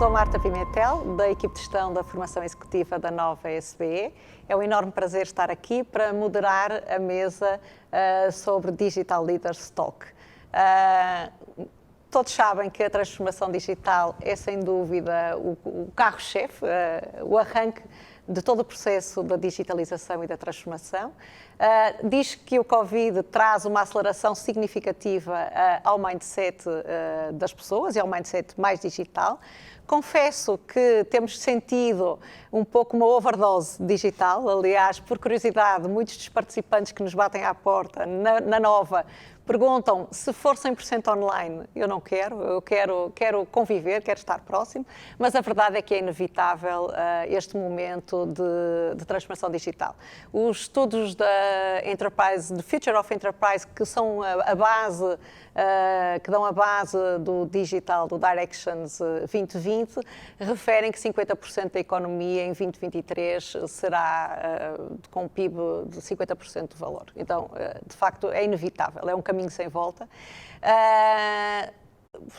Sou Marta Pimentel, da equipe de gestão da formação executiva da nova SBE. É um enorme prazer estar aqui para moderar a mesa sobre Digital Leaders Talk. Todos sabem que a transformação digital é, sem dúvida, o carro-chefe, o arranque de todo o processo da digitalização e da transformação. Diz que o Covid traz uma aceleração significativa ao mindset das pessoas e ao mindset mais digital. Confesso que temos sentido um pouco uma overdose digital. Aliás, por curiosidade, muitos dos participantes que nos batem à porta na nova perguntam se for 100% online. Eu não quero, eu quero conviver, quero estar próximo, mas a verdade é que é inevitável este momento de transformação digital. Os estudos da Enterprise, do Future of Enterprise, que são a base, que dão a base do digital, do Directions 2020, referem que 50% da economia em 2023 será com PIB de 50% do valor. Então, de facto, é inevitável, é um caminho sem volta.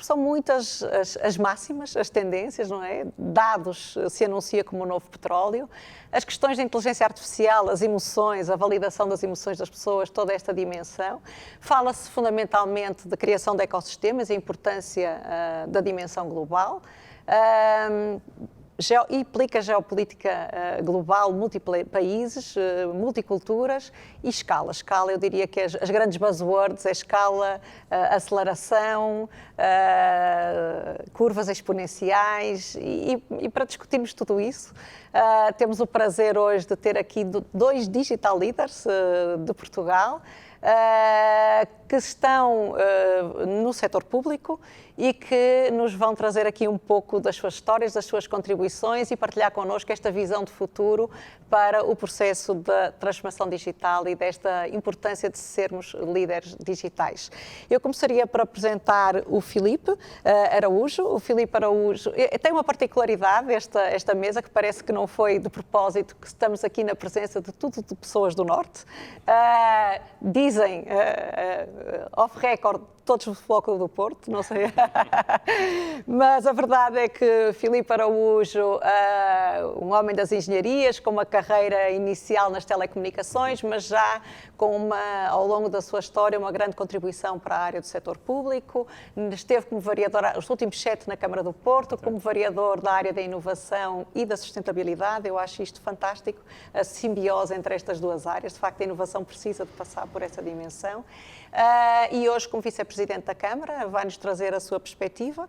São muitas as máximas, as tendências, não é? Dados se anuncia como o novo petróleo. As questões da inteligência artificial, as emoções, a validação das emoções das pessoas, toda esta dimensão. Fala-se fundamentalmente de criação de ecossistemas, a importância da dimensão global. Implica geopolítica global, múltiplos países, multiculturas e escala. Escala, eu diria que as grandes buzzwords é escala, aceleração, curvas exponenciais e para discutirmos tudo isso, temos o prazer hoje de ter aqui dois Digital Leaders de Portugal, que estão no setor público e que nos vão trazer aqui um pouco das suas histórias, das suas contribuições e partilhar connosco esta visão de futuro para o processo da transformação digital e desta importância de sermos líderes digitais. Eu começaria por apresentar o Filipe Araújo. O Filipe Araújo tem uma particularidade, esta mesa, que parece que não foi de propósito, que estamos aqui na presença de tudo de pessoas do Norte. Dizem, off record, todos do Foco do Porto, não sei. Mas a verdade é que Filipe Araújo, um homem das engenharias, com uma carreira inicial nas telecomunicações, mas já com ao longo da sua história, uma grande contribuição para a área do setor público. Esteve como vereador, os últimos 7 na Câmara do Porto, como vereador da área da inovação e da sustentabilidade. Eu acho isto fantástico, a simbiose entre estas duas áreas. De facto, a inovação precisa de passar por essa dimensão. E hoje, como vice-presidente da Câmara, vai-nos trazer a sua perspectiva.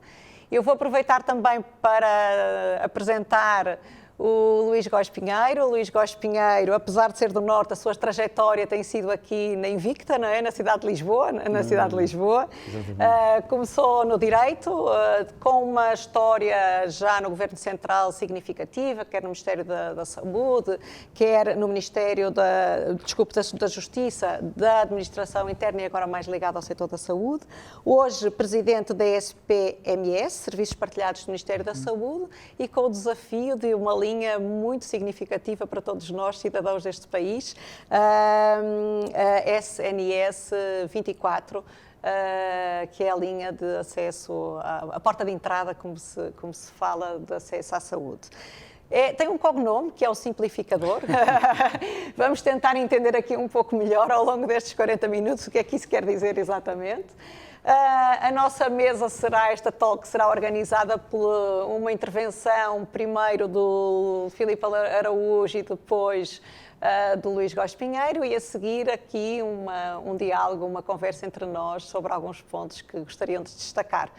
Eu vou aproveitar também para apresentar o Luís Góes Pinheiro. O Luís Góes Pinheiro, apesar de ser do Norte, a sua trajetória tem sido aqui na Invicta, não é? Na cidade de Lisboa. Começou no Direito, com uma história já no Governo Central significativa, quer no Ministério da Saúde, quer no Ministério da Justiça, da Administração Interna e agora mais ligado ao setor da saúde. Hoje, presidente da SPMS, Serviços Partilhados do Ministério da Saúde, e com o desafio de uma linha muito significativa para todos nós, cidadãos deste país, a SNS 24, que é a linha de acesso, a porta de entrada, como se fala, de acesso à saúde. Tem um cognome, que é o Simplificador. Vamos tentar entender aqui um pouco melhor, ao longo destes 40 minutos, o que é que isso quer dizer exatamente. A nossa mesa esta talk será organizada por uma intervenção, primeiro do Filipe Araújo e depois do Luís Góes Pinheiro, e a seguir aqui um diálogo, uma conversa entre nós sobre alguns pontos que gostariam de destacar.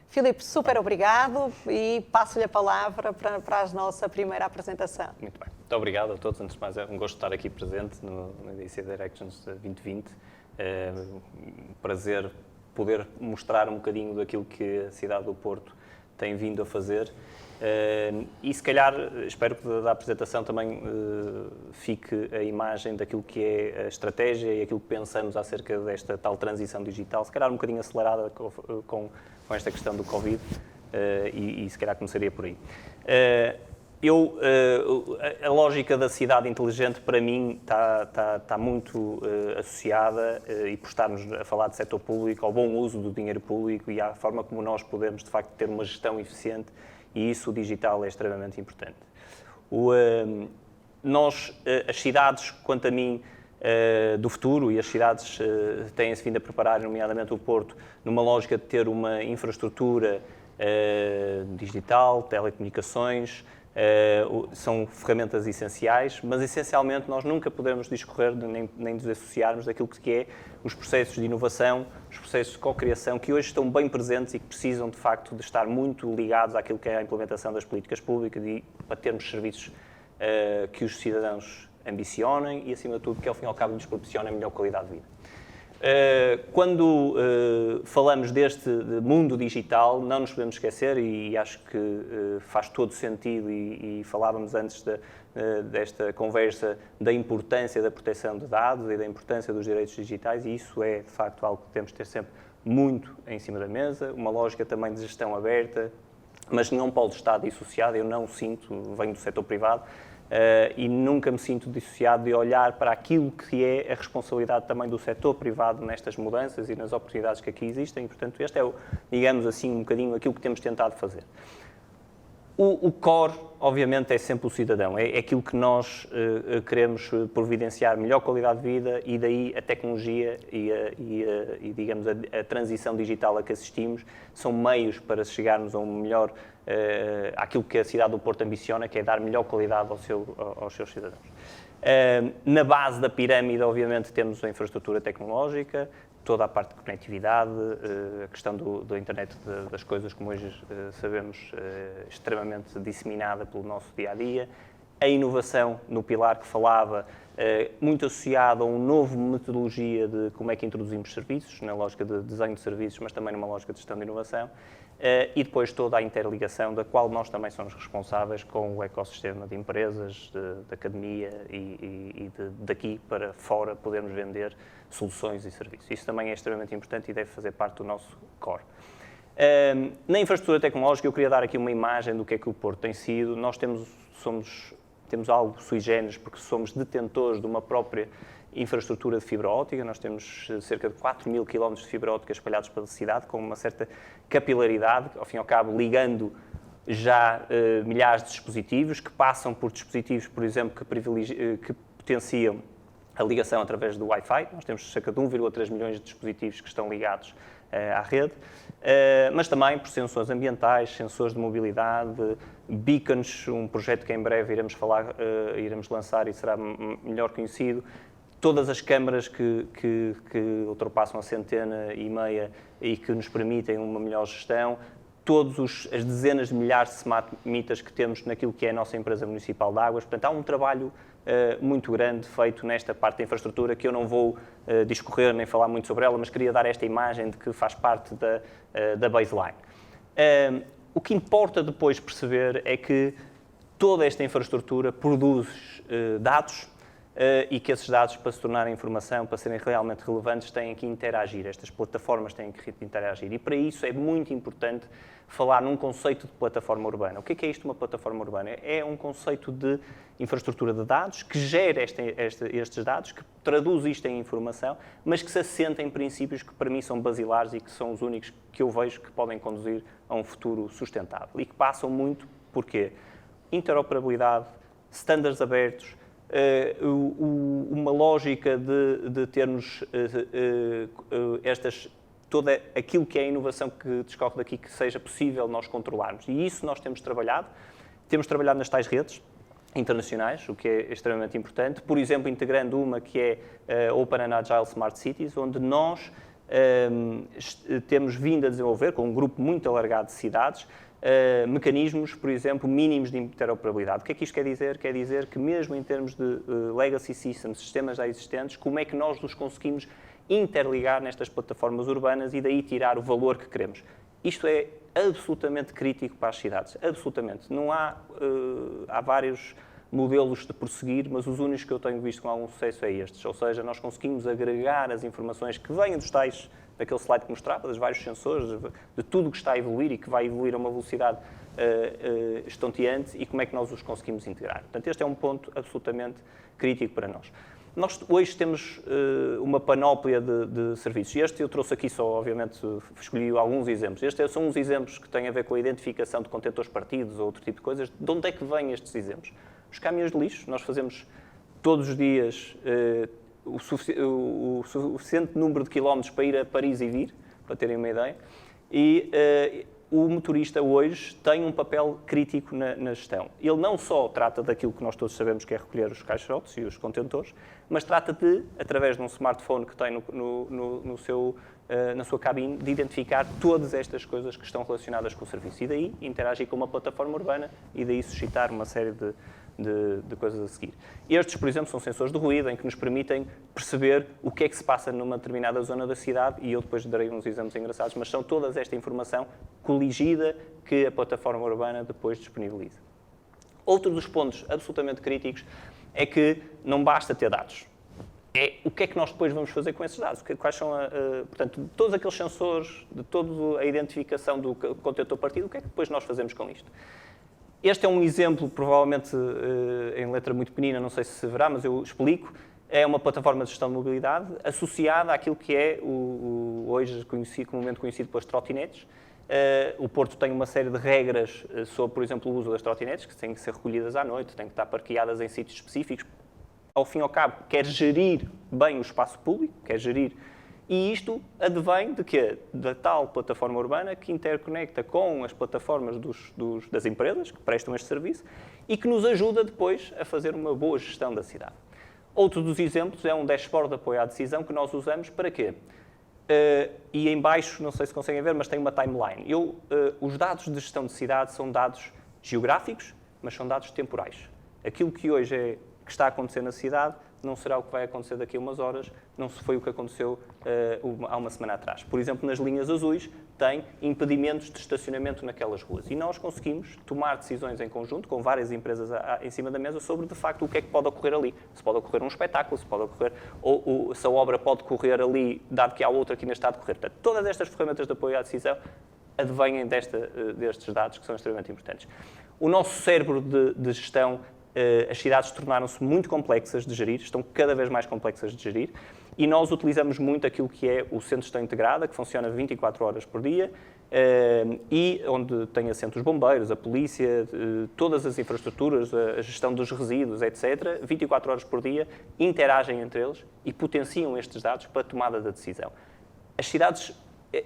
Filipe, super obrigado e passo-lhe a palavra para a nossa primeira apresentação. Muito bem. Muito obrigado a todos. Antes de mais, é um gosto estar aqui presente no DC Directions 2020. É um prazer poder mostrar um bocadinho daquilo que a cidade do Porto tem vindo a fazer. E se calhar, espero que da apresentação também fique a imagem daquilo que é a estratégia e aquilo que pensamos acerca desta tal transição digital, se calhar um bocadinho acelerada com esta questão do Covid, e se calhar começaria por aí. A lógica da cidade inteligente, para mim, está muito associada, e por estarmos a falar de setor público, ao bom uso do dinheiro público e à forma como nós podemos, de facto, ter uma gestão eficiente e isso o digital é extremamente importante. As cidades, quanto a mim, do futuro, e as cidades têm-se vindo a preparar, nomeadamente o Porto, numa lógica de ter uma infraestrutura digital, telecomunicações, são ferramentas essenciais, mas essencialmente nós nunca podemos discorrer nem desassociarmos daquilo que é os processos de inovação, os processos de co-criação, que hoje estão bem presentes e que precisam de facto de estar muito ligados àquilo que é a implementação das políticas públicas e para termos serviços que os cidadãos ambicionem e, acima de tudo, que ao fim e ao cabo lhes proporcionem melhor qualidade de vida. Quando falamos deste mundo digital, não nos podemos esquecer, e acho que faz todo sentido, e falávamos antes desta conversa, da importância da proteção de dados e da importância dos direitos digitais, e isso é, de facto, algo que temos de ter sempre muito em cima da mesa, uma lógica também de gestão aberta, mas não pode estar dissociada, eu não sinto, venho do setor privado, e nunca me sinto dissociado de olhar para aquilo que é a responsabilidade também do setor privado nestas mudanças e nas oportunidades que aqui existem. E, portanto, este é, digamos assim, um bocadinho aquilo que temos tentado fazer. O core, obviamente, é sempre o cidadão. É aquilo que nós queremos providenciar melhor qualidade de vida e daí a tecnologia e digamos, a transição digital a que assistimos são meios para chegarmos a um melhor àquilo que a cidade do Porto ambiciona, que é dar melhor qualidade aos seus cidadãos. Na base da pirâmide, obviamente, temos a infraestrutura tecnológica, toda a parte de conectividade, a questão da internet das coisas, como hoje sabemos, extremamente disseminada pelo nosso dia-a-dia, a inovação no pilar que falava, muito associada a uma nova metodologia de como é que introduzimos serviços, na lógica de desenho de serviços, mas também numa lógica de gestão de inovação, e depois toda a interligação, da qual nós também somos responsáveis com o ecossistema de empresas, de academia e daqui para fora podermos vender soluções e serviços. Isso também é extremamente importante e deve fazer parte do nosso core. Na infraestrutura tecnológica, eu queria dar aqui uma imagem do que é que o Porto tem sido. Nós temos algo sui generis, porque somos detentores de uma própria infraestrutura de fibra óptica. Nós temos cerca de 4.000 km de fibra óptica espalhados pela cidade, com uma certa capilaridade, ao fim e ao cabo, ligando já milhares de dispositivos, que passam por dispositivos, por exemplo, que potenciam a ligação através do Wi-Fi. Nós temos cerca de 1,3 milhões de dispositivos que estão ligados à rede, mas também por sensores ambientais, sensores de mobilidade, beacons, um projeto que em breve iremos lançar e será melhor conhecido, todas as câmaras que ultrapassam a 150 e que nos permitem uma melhor gestão, todas as dezenas de milhares de smart meters que temos naquilo que é a nossa empresa municipal de águas. Portanto, há um trabalho muito grande feito nesta parte da infraestrutura, que eu não vou discorrer nem falar muito sobre ela, mas queria dar esta imagem de que faz parte da baseline. O que importa depois perceber é que toda esta infraestrutura produz dados e que esses dados, para se tornarem informação, para serem realmente relevantes, têm que interagir. Estas plataformas têm que interagir. E para isso é muito importante falar num conceito de plataforma urbana. O que é isto, uma plataforma urbana? É um conceito de infraestrutura de dados que gera estes dados, que traduz isto em informação, mas que se assenta em princípios que para mim são basilares e que são os únicos que eu vejo que podem conduzir a um futuro sustentável. E que passam muito por quê? Interoperabilidade, estándares abertos, uma lógica de termos toda aquilo que é a inovação que discorre daqui, que seja possível nós controlarmos. E isso nós temos trabalhado nas tais redes internacionais, o que é extremamente importante, por exemplo, integrando uma que é a Open and Agile Smart Cities, onde nós temos vindo a desenvolver, com um grupo muito alargado de cidades, mecanismos, por exemplo, mínimos de interoperabilidade. O que é que isto quer dizer? Quer dizer que mesmo em termos de legacy systems, sistemas já existentes, como é que nós nos conseguimos interligar nestas plataformas urbanas e daí tirar o valor que queremos. Isto é absolutamente crítico para as cidades, absolutamente. Não há vários modelos de prosseguir, mas os únicos que eu tenho visto com algum sucesso é estes. Ou seja, nós conseguimos agregar as informações que vêm dos tais, daquele slide que mostrava, dos vários sensores, de tudo o que está a evoluir e que vai evoluir a uma velocidade estonteante e como é que nós os conseguimos integrar. Portanto, este é um ponto absolutamente crítico para nós. Nós hoje temos uma panóplia de serviços. E eu trouxe aqui só, obviamente, escolhi alguns exemplos. Estes são uns exemplos que têm a ver com a identificação de contentores partidos ou outro tipo de coisas. De onde é que vêm estes exemplos? Os caminhões de lixo, nós fazemos todos os dias o suficiente número de quilómetros para ir a Paris e vir, para terem uma ideia. E o motorista hoje tem um papel crítico na gestão. Ele não só trata daquilo que nós todos sabemos que é recolher os caixotes e os contentores, mas trata de, através de um smartphone que tem na sua cabine, de identificar todas estas coisas que estão relacionadas com o serviço. E daí interagir com uma plataforma urbana e daí suscitar uma série de coisas a seguir. Estes, por exemplo, são sensores de ruído em que nos permitem perceber o que é que se passa numa determinada zona da cidade e eu depois darei uns exemplos engraçados, mas são toda esta informação coligida que a plataforma urbana depois disponibiliza. Outro dos pontos absolutamente críticos é que não basta ter dados. É o que é que nós depois vamos fazer com esses dados? Quais são, portanto, todos aqueles sensores, de toda a identificação do contentor partido, o que é que depois nós fazemos com isto? Este é um exemplo, provavelmente em letra muito pequenina, não sei se se verá, mas eu explico. É uma plataforma de gestão de mobilidade associada àquilo que é hoje comumente conhecido pelas trotinetes. O Porto tem uma série de regras sobre, por exemplo, o uso das trotinetes, que têm que ser recolhidas à noite, têm que estar parqueadas em sítios específicos. Ao fim e ao cabo, quer gerir bem o espaço público, quer gerir. E isto advém de quê? Da tal plataforma urbana que interconecta com as plataformas das empresas que prestam este serviço e que nos ajuda depois a fazer uma boa gestão da cidade. Outro dos exemplos é um dashboard de apoio à decisão que nós usamos para quê? E em baixo, não sei se conseguem ver, mas tem uma timeline. Os dados de gestão de cidade são dados geográficos, mas são dados temporais. Aquilo que hoje que está a acontecer na cidade não será o que vai acontecer daqui a umas horas, não foi o que aconteceu há uma semana atrás. Por exemplo, nas linhas azuis, tem impedimentos de estacionamento naquelas ruas. E nós conseguimos tomar decisões em conjunto, com várias empresas em cima da mesa, sobre, de facto, o que é que pode ocorrer ali. Se pode ocorrer um espetáculo, se pode ocorrer, ou se a obra pode correr ali, dado que há outra que ainda está a decorrer. Portanto, todas estas ferramentas de apoio à decisão advêm destes dados que são extremamente importantes. O nosso cérebro de gestão, as cidades tornaram-se muito complexas de gerir, estão cada vez mais complexas de gerir, e nós utilizamos muito aquilo que é o Centro de Gestão Integrada, que funciona 24 horas por dia, e onde tem assento os bombeiros, a polícia, todas as infraestruturas, a gestão dos resíduos, etc., 24 horas por dia, interagem entre eles e potenciam estes dados para a tomada da decisão. As cidades,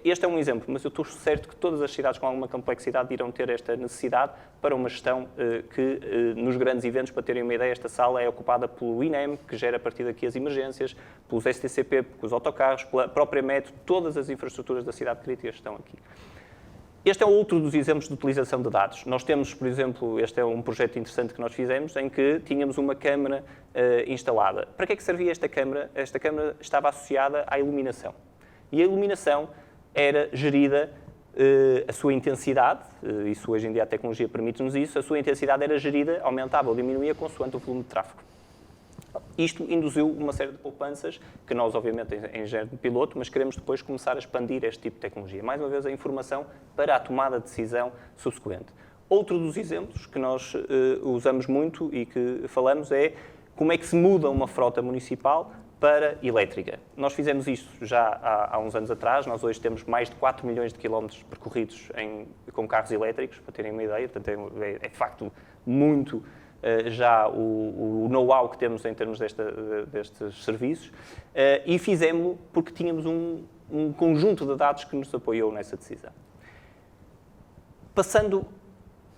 este é um exemplo, mas eu estou certo que todas as cidades com alguma complexidade irão ter esta necessidade para uma gestão que, nos grandes eventos, para terem uma ideia, esta sala é ocupada pelo INEM, que gera a partir daqui as emergências, pelos STCP, pelos autocarros, pela própria metro, todas as infraestruturas da cidade crítica estão aqui. Este é outro dos exemplos de utilização de dados. Nós temos, por exemplo, este é um projeto interessante que nós fizemos, em que tínhamos uma câmara instalada. Para que é que servia esta câmara? Esta câmara estava associada à iluminação. E a iluminação era gerida, a sua intensidade, isso hoje em dia a tecnologia permite-nos isso, a sua intensidade era gerida, aumentava ou diminuía consoante o volume de tráfego. Isto induziu uma série de poupanças, que nós, obviamente, em género de piloto, mas queremos depois começar a expandir este tipo de tecnologia. Mais uma vez, a informação para a tomada de decisão subsequente. Outro dos exemplos que nós usamos muito e que falamos é como é que se muda uma frota municipal para elétrica. Nós fizemos isto já há uns anos atrás, nós hoje temos mais de 4 milhões de quilómetros percorridos com carros elétricos, para terem uma ideia, portanto é de facto muito já o know-how que temos em termos destes serviços, e fizemos porque tínhamos um conjunto de dados que nos apoiou nessa decisão. Passando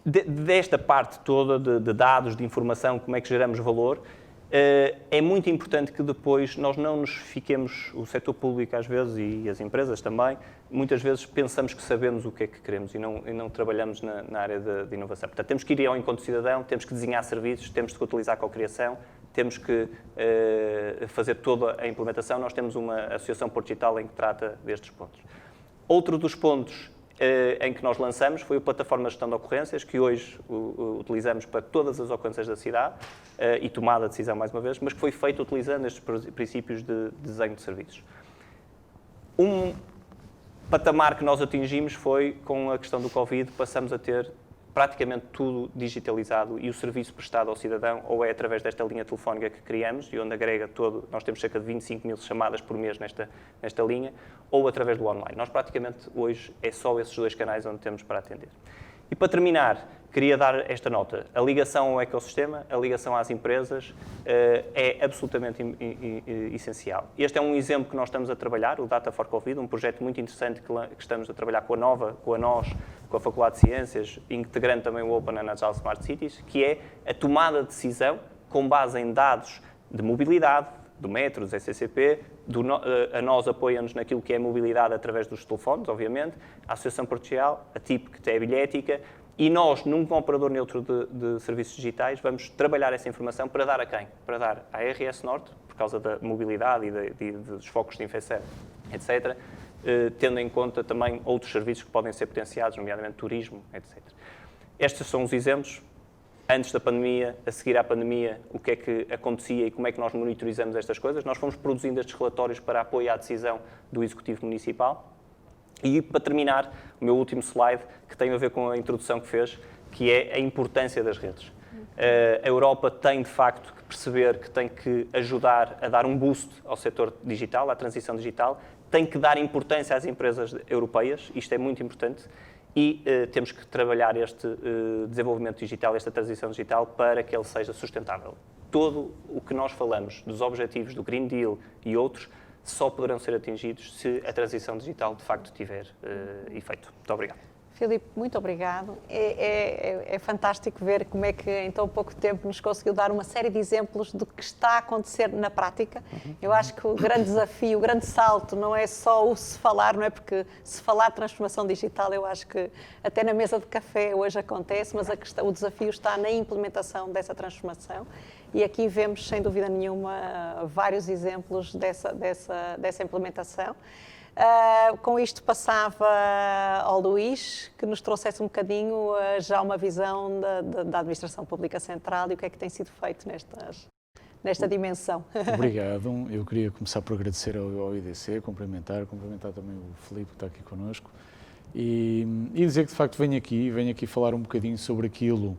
desta parte toda de dados, de informação, como é que geramos valor, é muito importante que depois nós não nos fiquemos, o setor público às vezes e as empresas também, muitas vezes pensamos que sabemos o que é que queremos e não trabalhamos na área de inovação. Portanto, temos que ir ao encontro do cidadão, temos que desenhar serviços, temos que utilizar a cocriação, temos que fazer toda a implementação. Nós temos uma associação Porto Digital em que trata destes pontos. Outro dos pontos em que nós lançamos foi a plataforma de gestão de ocorrências, que hoje utilizamos para todas as ocorrências da cidade e tomada de decisão mais uma vez, mas que foi feito utilizando estes princípios de desenho de serviços. Um patamar que nós atingimos foi, com a questão do Covid, passamos a ter praticamente tudo digitalizado e o serviço prestado ao cidadão ou é através desta linha telefónica que criamos e onde agrega todo, nós temos cerca de 25 mil chamadas por mês nesta linha, ou através do online. Nós praticamente hoje é só esses dois canais onde temos para atender. E para terminar, queria dar esta nota. A ligação ao ecossistema, a ligação às empresas é absolutamente essencial. Este é um exemplo que nós estamos a trabalhar, o Data for Covid, um projeto muito interessante que estamos a trabalhar com a Nova, com a nós, com a Faculdade de Ciências, integrando também o Open and Agile Smart Cities, que é a tomada de decisão com base em dados de mobilidade, do metro, do CCCP, a nós apoia-nos naquilo que é mobilidade através dos telefones, obviamente, a Associação Portugal, a TIP, que é a bilhética, e nós, num operador neutro de serviços digitais, vamos trabalhar essa informação para dar a quem? Para dar à RS Norte, por causa da mobilidade e dos focos de infecção, etc., tendo em conta também outros serviços que podem ser potenciados, nomeadamente turismo, etc. Estes são os exemplos. Antes da pandemia, a seguir à pandemia, o que é que acontecia e como é que nós monitorizamos estas coisas. Nós fomos produzindo estes relatórios para apoio à decisão do Executivo Municipal. E, para terminar, o meu último slide, que tem a ver com a introdução que fez, que é a importância das redes. A Europa tem, de facto, que perceber que tem que ajudar a dar um boost ao setor digital, à transição digital, tem que dar importância às empresas europeias, isto é muito importante, e temos que trabalhar este desenvolvimento digital, esta transição digital, para que ele seja sustentável. Todo o que nós falamos dos objetivos do Green Deal e outros só poderão ser atingidos se a transição digital, de facto, tiver efeito. Muito obrigado. Filipe, muito obrigado. É fantástico ver como é que em tão pouco tempo nos conseguiu dar uma série de exemplos do que está a acontecer na prática. Eu acho que o grande desafio, o grande salto não é só o se falar, não é? Porque se falar de transformação digital, eu acho que até na mesa de café hoje acontece, mas o desafio está na implementação dessa transformação. E aqui vemos, sem dúvida nenhuma, vários exemplos dessa implementação. Com isto passava ao Luís, que nos trouxesse um bocadinho já uma visão da Administração Pública Central e o que é que tem sido feito nesta dimensão. Obrigado. Eu queria começar por agradecer ao IDC, cumprimentar também o Filipe, que está aqui connosco, e dizer que, de facto, venho aqui falar um bocadinho sobre aquilo,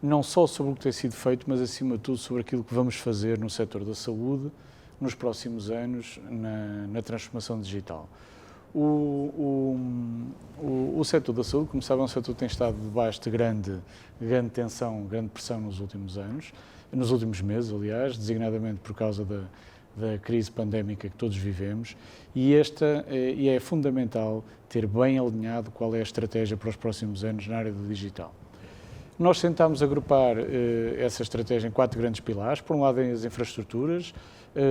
não só sobre o que tem sido feito, mas, acima de tudo, sobre aquilo que vamos fazer no setor da saúde nos próximos anos na transformação digital. O setor da saúde, como sabem, é um setor que tem estado debaixo de grande tensão, grande pressão nos últimos meses, aliás, designadamente por causa da crise pandémica que todos vivemos, e é fundamental ter bem alinhado qual é a estratégia para os próximos anos na área do digital. Nós tentámos agrupar essa estratégia em 4 grandes pilares. Por um lado, as infraestruturas,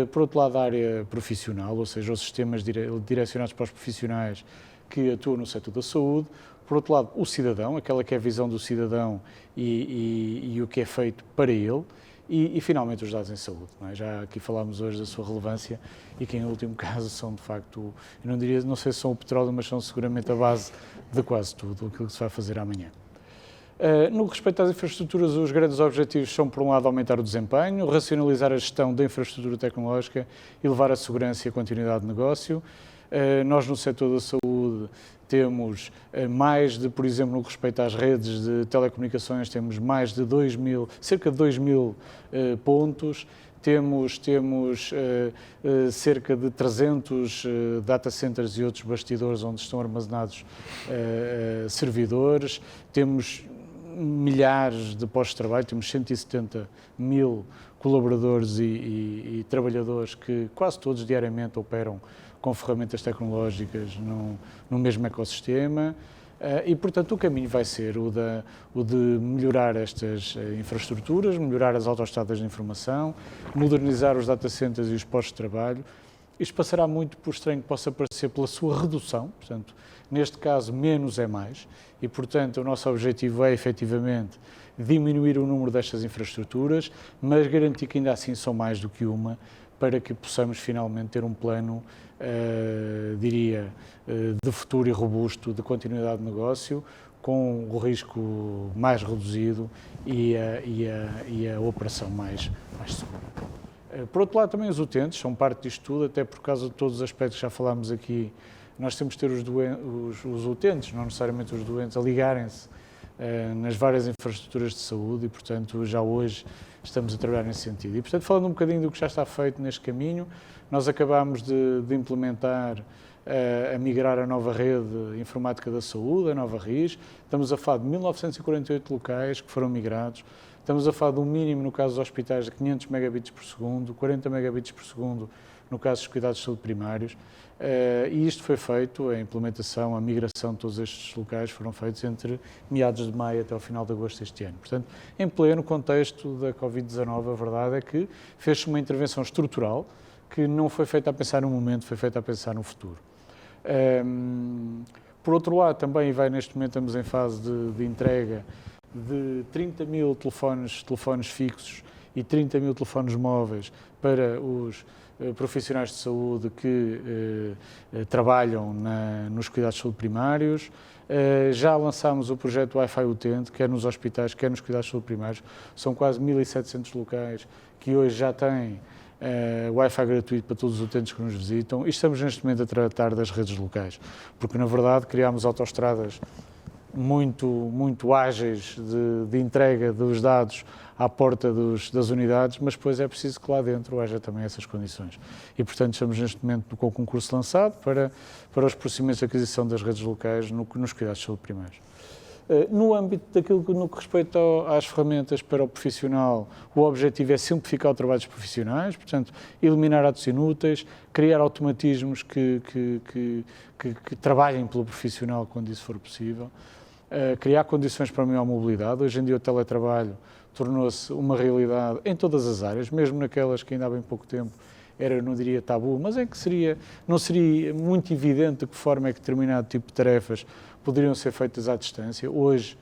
por outro lado, a área profissional, ou seja, os sistemas direcionados para os profissionais que atuam no setor da saúde. Por outro lado, o cidadão, aquela que é a visão do cidadão e o que é feito para ele. E finalmente, os dados em saúde. Não é? Já aqui falámos hoje da sua relevância e que, em último caso, são, de facto, eu não sei se são o petróleo, mas são seguramente a base de quase tudo aquilo que se vai fazer amanhã. No que respeita às infraestruturas, os grandes objetivos são, por um lado, aumentar o desempenho, racionalizar a gestão da infraestrutura tecnológica e levar a segurança e a continuidade de negócio. Nós, no setor da saúde, temos por exemplo, no que respeita às redes de telecomunicações, temos cerca de 2.000 pontos. Temos cerca de 300 data centers e outros bastidores onde estão armazenados servidores. Temos milhares de postos de trabalho, temos 170 mil colaboradores e trabalhadores que quase todos diariamente operam com ferramentas tecnológicas no mesmo ecossistema. E, portanto, o caminho vai ser o de melhorar estas infraestruturas, melhorar as autoestradas de informação, modernizar os data centers e os postos de trabalho. Isto passará muito, por estranho que possa parecer, pela sua redução, portanto, neste caso, menos é mais, e, portanto, o nosso objetivo é, efetivamente, diminuir o número destas infraestruturas, mas garantir que ainda assim são mais do que uma, para que possamos finalmente ter um plano, de futuro e robusto, de continuidade de negócio, com o risco mais reduzido e a operação mais segura. Por outro lado, também os utentes são parte disto tudo, até por causa de todos os aspectos que já falámos aqui. Nós temos de ter os utentes, não necessariamente os doentes, a ligarem-se nas várias infraestruturas de saúde e, portanto, já hoje estamos a trabalhar nesse sentido. E, portanto, falando um bocadinho do que já está feito neste caminho, nós acabámos de implementar, a migrar a nova rede informática da saúde, a nova RIS. Estamos a falar de 1948 locais que foram migrados. Estamos a falar de um mínimo, no caso dos hospitais, de 500 megabits por segundo, 40 megabits por segundo no caso dos cuidados de saúde primários. E isto foi feito, a implementação, a migração de todos estes locais foram feitos entre meados de maio até o final de agosto deste ano. Portanto, em pleno contexto da Covid-19, a verdade é que fez-se uma intervenção estrutural que não foi feita a pensar no momento, foi feita a pensar no futuro. Por outro lado, também neste momento estamos em fase de entrega de 30 mil telefones fixos e 30 mil telefones móveis para os profissionais de saúde que trabalham nos cuidados de saúde primários. Já lançámos o projeto Wi-Fi Utente, quer nos hospitais, quer nos cuidados de saúde primários. São quase 1.700 locais que hoje já têm Wi-Fi gratuito para todos os utentes que nos visitam, e estamos neste momento a tratar das redes locais, porque na verdade criámos autoestradas muito ágeis de entrega dos dados à porta das unidades, mas depois é preciso que lá dentro haja também essas condições. E portanto estamos neste momento com o concurso lançado para os procedimentos de aquisição das redes locais nos cuidados de saúde primários. No âmbito daquilo no que respeita às ferramentas para o profissional, o objetivo é simplificar o trabalho dos profissionais, portanto, eliminar atos inúteis, criar automatismos que trabalhem pelo profissional quando isso for possível, criar condições para a maior mobilidade. Hoje em dia o teletrabalho tornou-se uma realidade em todas as áreas, mesmo naquelas que ainda há bem pouco tempo era, não diria tabu, mas em que não seria muito evidente de que forma é que determinado tipo de tarefas poderiam ser feitas à distância. Hoje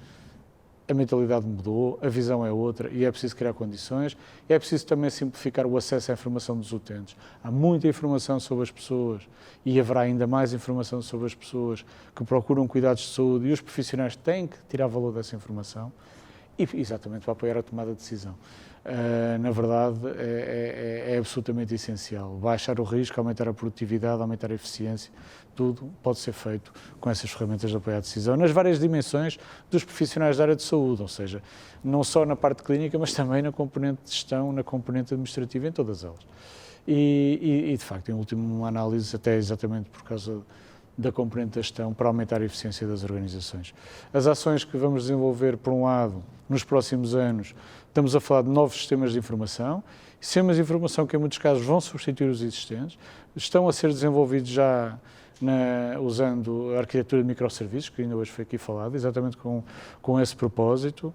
a mentalidade mudou, a visão é outra e é preciso criar condições. É preciso também simplificar o acesso à informação dos utentes. Há muita informação sobre as pessoas e haverá ainda mais informação sobre as pessoas que procuram cuidados de saúde, e os profissionais têm que tirar valor dessa informação, e exatamente para apoiar a tomada de decisão. Na verdade, é absolutamente essencial. Baixar o risco, aumentar a produtividade, aumentar a eficiência, tudo pode ser feito com essas ferramentas de apoio à decisão, nas várias dimensões dos profissionais da área de saúde, ou seja, não só na parte clínica, mas também na componente de gestão, na componente administrativa, em todas elas. E de facto, em última análise, até exatamente por causa da componente da gestão, para aumentar a eficiência das organizações. As ações que vamos desenvolver, por um lado, nos próximos anos, estamos a falar de novos sistemas de informação que em muitos casos vão substituir os existentes, estão a ser desenvolvidos já usando a arquitetura de microserviços, que ainda hoje foi aqui falado, exatamente com esse propósito,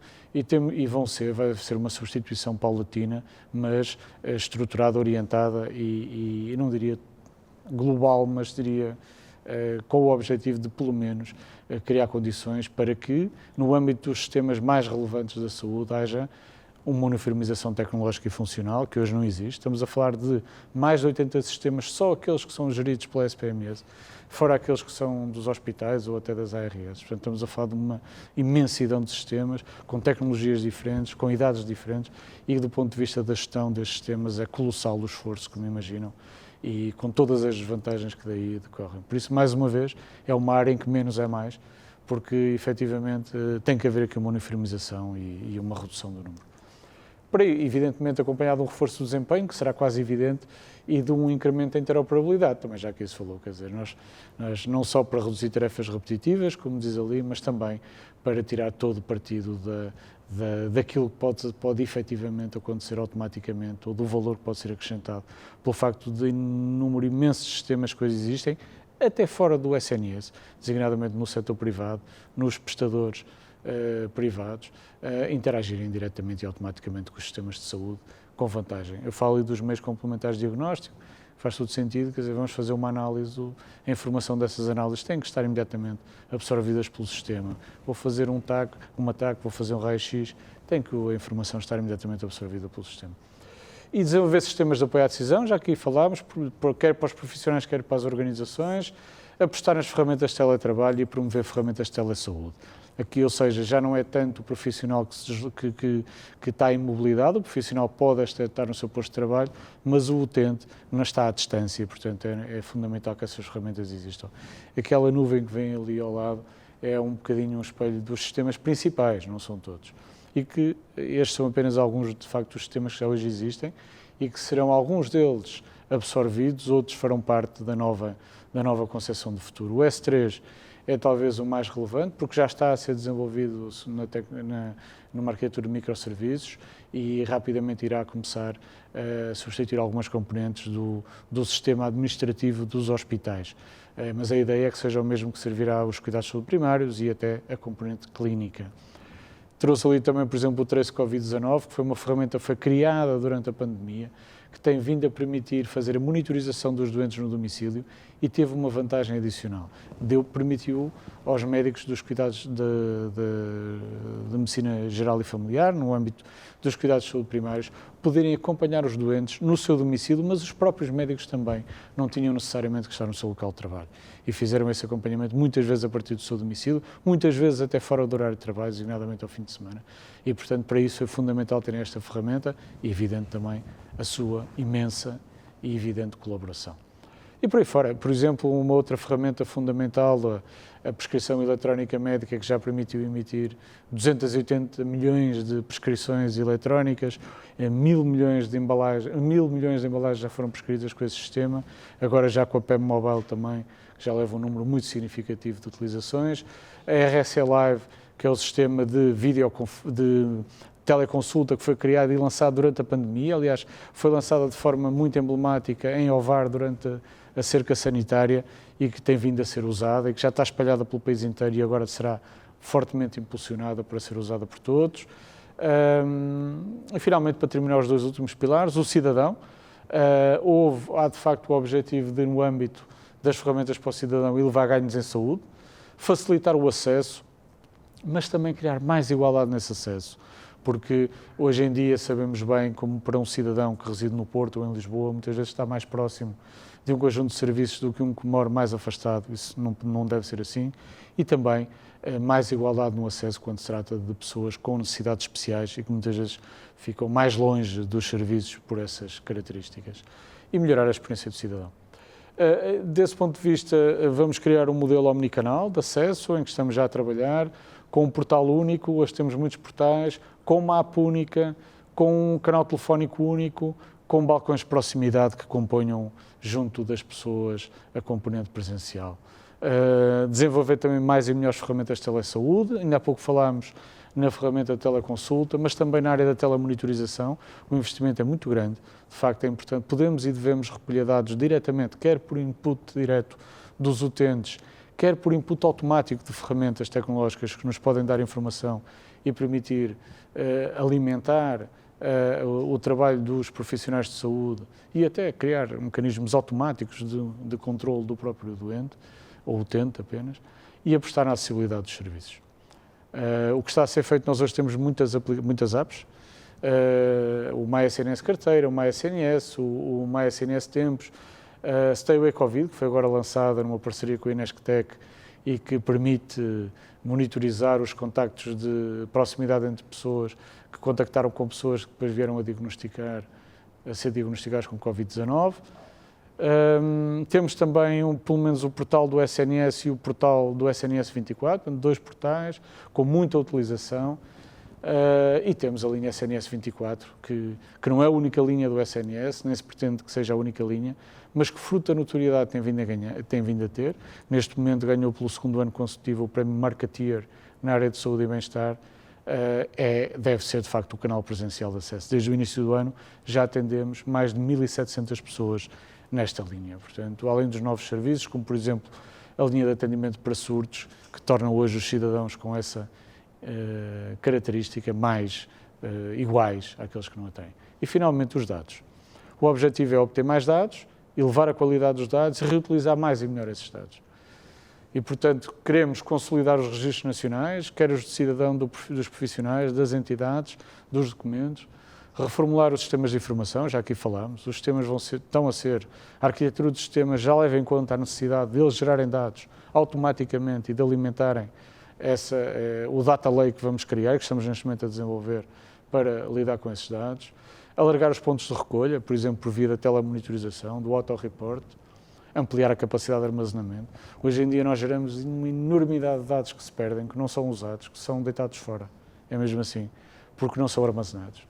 vai ser uma substituição paulatina, mas estruturada, orientada e não diria global, mas diria com o objetivo de, pelo menos, criar condições para que, no âmbito dos sistemas mais relevantes da saúde, haja uma uniformização tecnológica e funcional, que hoje não existe. Estamos a falar de mais de 80 sistemas, só aqueles que são geridos pela SPMS, fora aqueles que são dos hospitais ou até das ARS. Portanto, estamos a falar de uma imensidão de sistemas, com tecnologias diferentes, com idades diferentes, e do ponto de vista da gestão destes sistemas é colossal o esforço, como imaginam, e com todas as desvantagens que daí decorrem. Por isso, mais uma vez, é uma área em que menos é mais, porque efetivamente tem que haver aqui uma uniformização e uma redução do número. Por aí, evidentemente, acompanhado de um reforço do desempenho, que será quase evidente, e de um incremento da interoperabilidade, também já que isso falou, quer dizer, nós não só para reduzir tarefas repetitivas, como diz ali, mas também para tirar todo o partido daquilo que pode efetivamente acontecer automaticamente, ou do valor que pode ser acrescentado, pelo facto de um número imenso de sistemas que hoje existem, até fora do SNS, designadamente no setor privado, nos prestadores privados, interagirem diretamente e automaticamente com os sistemas de saúde, com vantagem. Eu falo dos meios complementares de diagnóstico, faz todo sentido, quer dizer, vamos fazer uma análise, a informação dessas análises tem que estar imediatamente absorvidas pelo sistema. Vou fazer um TAC, vou fazer um raio-x, tem que a informação estar imediatamente absorvida pelo sistema. E desenvolver sistemas de apoio à decisão, já aqui falámos, quer para os profissionais, quer para as organizações, apostar nas ferramentas de teletrabalho e promover ferramentas de telesaúde. Aqui, ou seja, já não é tanto o profissional que está em mobilidade, o profissional pode estar no seu posto de trabalho, mas o utente não está à distância, portanto é fundamental que essas ferramentas existam. Aquela nuvem que vem ali ao lado é um bocadinho um espelho dos sistemas principais, não são todos. E que estes são apenas alguns, de facto, dos sistemas que já hoje existem e que serão alguns deles absorvidos, outros farão parte da nova concepção de futuro. O S3 é talvez o mais relevante, porque já está a ser desenvolvido numa arquitetura de microserviços e rapidamente irá começar a substituir algumas componentes do sistema administrativo dos hospitais. Mas a ideia é que seja o mesmo que servirá aos cuidados de saúde primários e até a componente clínica. Trouxe ali também, por exemplo, o Trace Covid-19, que foi uma ferramenta que foi criada durante a pandemia, que tem vindo a permitir fazer a monitorização dos doentes no domicílio e teve uma vantagem adicional. Permitiu aos médicos dos cuidados de medicina geral e familiar, no âmbito dos cuidados de saúde primários, poderem acompanhar os doentes no seu domicílio, mas os próprios médicos também não tinham necessariamente que estar no seu local de trabalho. E fizeram esse acompanhamento muitas vezes a partir do seu domicílio, muitas vezes até fora do horário de trabalho, designadamente ao fim de semana. E, portanto, para isso é fundamental terem esta ferramenta e, evidente, também a sua imensa e evidente colaboração. E por aí fora, por exemplo, uma outra ferramenta fundamental, a prescrição eletrónica médica, que já permitiu emitir 280 milhões de prescrições eletrónicas, 1.000 milhões de embalagens já foram prescritas com esse sistema, agora já com a PEM Mobile também, que já leva um número muito significativo de utilizações. A RSE Live, que é o sistema de teleconsulta que foi criado e lançado durante a pandemia, aliás, foi lançada de forma muito emblemática em Ovar durante a cerca sanitária e que tem vindo a ser usada e que já está espalhada pelo país inteiro e agora será fortemente impulsionada para ser usada por todos. E finalmente, para terminar os dois últimos pilares, o cidadão. Há de facto o objetivo de, no âmbito das ferramentas para o cidadão, elevar ganhos em saúde, facilitar o acesso, mas também criar mais igualdade nesse acesso. Porque hoje em dia sabemos bem como para um cidadão que reside no Porto ou em Lisboa, muitas vezes está mais próximo de um conjunto de serviços do que um que mora mais afastado. Isso não deve ser assim. E também mais igualdade no acesso quando se trata de pessoas com necessidades especiais e que muitas vezes ficam mais longe dos serviços por essas características. E melhorar a experiência do cidadão. Desse ponto de vista, vamos criar um modelo omnicanal de acesso, em que estamos já a trabalhar, com um portal único, hoje temos muitos portais, com uma app única, com um canal telefónico único, com balcões de proximidade que componham, junto das pessoas, a componente presencial. Desenvolver também mais e melhores ferramentas de telesaúde, ainda há pouco falámos na ferramenta de teleconsulta, mas também na área da telemonitorização, o investimento é muito grande, de facto é importante, podemos e devemos recolher dados diretamente, quer por input direto dos utentes, quer por input automático de ferramentas tecnológicas que nos podem dar informação e permitir alimentar o trabalho dos profissionais de saúde e até criar mecanismos automáticos de controle do próprio doente, ou utente apenas, e apostar na acessibilidade dos serviços. O que está a ser feito, nós hoje temos muitas apps, o MySNS Carteira, o MySNS, o MySNS Tempos, a Stay Away Covid, que foi agora lançada numa parceria com a Inesctec e que permite monitorizar os contactos de proximidade entre pessoas que contactaram com pessoas que depois vieram a ser diagnosticadas com Covid-19. Temos também pelo menos o portal do SNS e o portal do SNS 24, dois portais com muita utilização. E temos a linha SNS 24, que não é a única linha do SNS, nem se pretende que seja a única linha, mas que fruto da notoriedade tem vindo a ter. Neste momento ganhou pelo segundo ano consecutivo o prémio Marketeer na área de saúde e bem-estar. Deve ser de facto o canal presencial de acesso. Desde o início do ano já atendemos mais de 1.700 pessoas nesta linha. Portanto, além dos novos serviços, como por exemplo a linha de atendimento para surdos, que torna hoje os cidadãos com essa característica mais iguais àqueles que não a têm. E finalmente os dados. O objetivo é obter mais dados, elevar a qualidade dos dados e reutilizar mais e melhor esses dados. E, portanto, queremos consolidar os registros nacionais, quer os de cidadão, dos profissionais, das entidades, dos documentos, reformular os sistemas de informação, já aqui falámos, os sistemas a arquitetura dos sistemas já leva em conta a necessidade deles gerarem dados automaticamente e de alimentarem o data lake que vamos criar, que estamos neste momento a desenvolver para lidar com esses dados, alargar os pontos de recolha, por exemplo, por via da telemonitorização, do auto-report, ampliar a capacidade de armazenamento. Hoje em dia nós geramos uma enormidade de dados que se perdem, que não são usados, que são deitados fora. É mesmo assim, porque não são armazenados.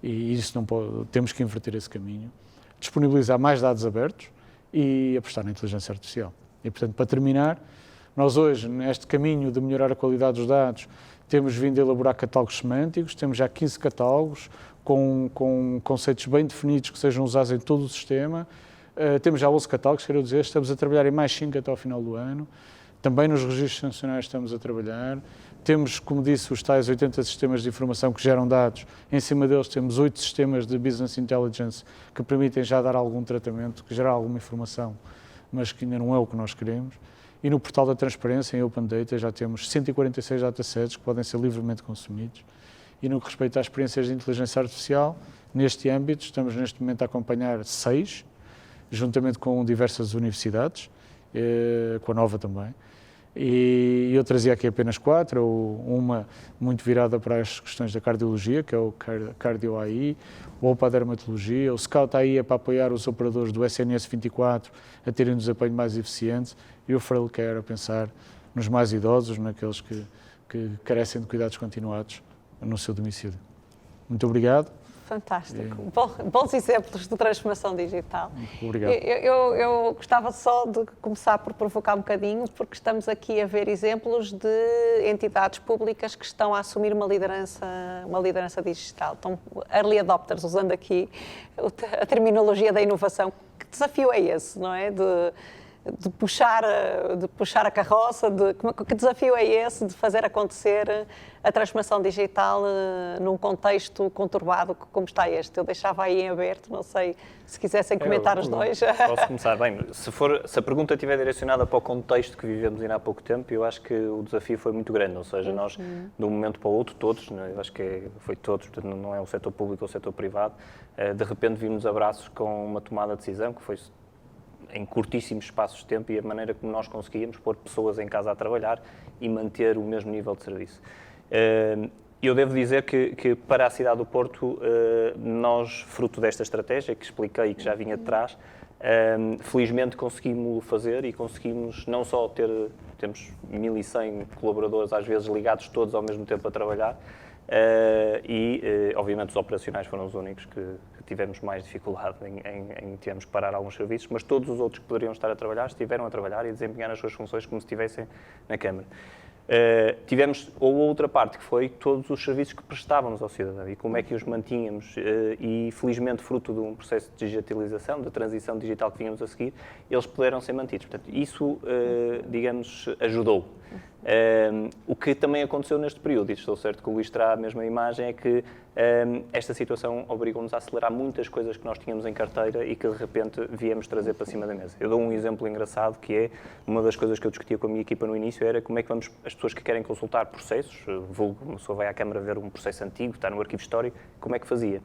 E isso não pode, temos que inverter esse caminho, disponibilizar mais dados abertos e apostar na inteligência artificial. E, portanto, para terminar, nós hoje, neste caminho de melhorar a qualidade dos dados, temos vindo a elaborar catálogos semânticos, temos já 15 catálogos com conceitos bem definidos que sejam usados em todo o sistema. Temos já 11 catálogos, quero dizer, estamos a trabalhar em mais 5 até ao final do ano. Também nos registros nacionais estamos a trabalhar. Temos, como disse, os tais 80 sistemas de informação que geram dados. Em cima deles temos 8 sistemas de Business Intelligence que permitem já dar algum tratamento, que gerar alguma informação, mas que ainda não é o que nós queremos. E no portal da transparência, em Open Data, já temos 146 datasets que podem ser livremente consumidos. E no que respeita às experiências de inteligência artificial, neste âmbito, estamos neste momento a acompanhar 6, juntamente com diversas universidades, com a Nova também. E eu trazia aqui apenas 4, uma muito virada para as questões da cardiologia, que é o Cardio AI, ou para a dermatologia. O Scout AI é para apoiar os operadores do SNS 24 a terem um desempenho mais eficiente, e o Frail Care a pensar nos mais idosos, naqueles que carecem de cuidados continuados no seu domicílio. Muito obrigado. Fantástico. Bons exemplos de transformação digital. Obrigado. Eu gostava só de começar por provocar um bocadinho, porque estamos aqui a ver exemplos de entidades públicas que estão a assumir uma liderança digital. Então, early adopters, usando aqui a terminologia da inovação. Que desafio é esse, não é? De puxar a carroça, que desafio é esse de fazer acontecer a transformação digital num contexto conturbado como está este? Eu deixava aí em aberto, não sei se quisessem comentar os dois. Posso começar? Bem, se a pergunta estiver direcionada para o contexto que vivemos ainda há pouco tempo, eu acho que o desafio foi muito grande, ou seja, nós de um momento para o outro, todos, eu acho que foi todos, portanto não é o setor público ou o setor privado, de repente vimos abraços com uma tomada de decisão que foi em curtíssimos espaços de tempo e a maneira como nós conseguíamos pôr pessoas em casa a trabalhar e manter o mesmo nível de serviço. Eu devo dizer que para a cidade do Porto, nós, fruto desta estratégia que expliquei e que já vinha de trás, felizmente conseguimos fazer e conseguimos não só temos 1.100 colaboradores, às vezes ligados todos ao mesmo tempo a trabalhar, obviamente os operacionais foram os únicos que tivemos mais dificuldade em termos que parar alguns serviços, mas todos os outros que poderiam estar a trabalhar estiveram a trabalhar e a desempenhar as suas funções como se estivessem na Câmara. Tivemos outra parte que foi todos os serviços que prestávamos ao cidadão e como é que os mantínhamos e felizmente fruto de um processo de digitalização, da transição digital que vínhamos a seguir, eles puderam ser mantidos. Portanto, isso, digamos, ajudou. O que também aconteceu neste período, e estou certo que o Luís terá a mesma imagem, é que esta situação obrigou-nos a acelerar muitas coisas que nós tínhamos em carteira e que de repente viemos trazer para cima da mesa. Eu dou um exemplo engraçado que é, uma das coisas que eu discutia com a minha equipa no início era como é que vamos, as pessoas que querem consultar processos, vulgo, uma pessoa vai à Câmara ver um processo antigo, está no arquivo histórico, como é que fazia?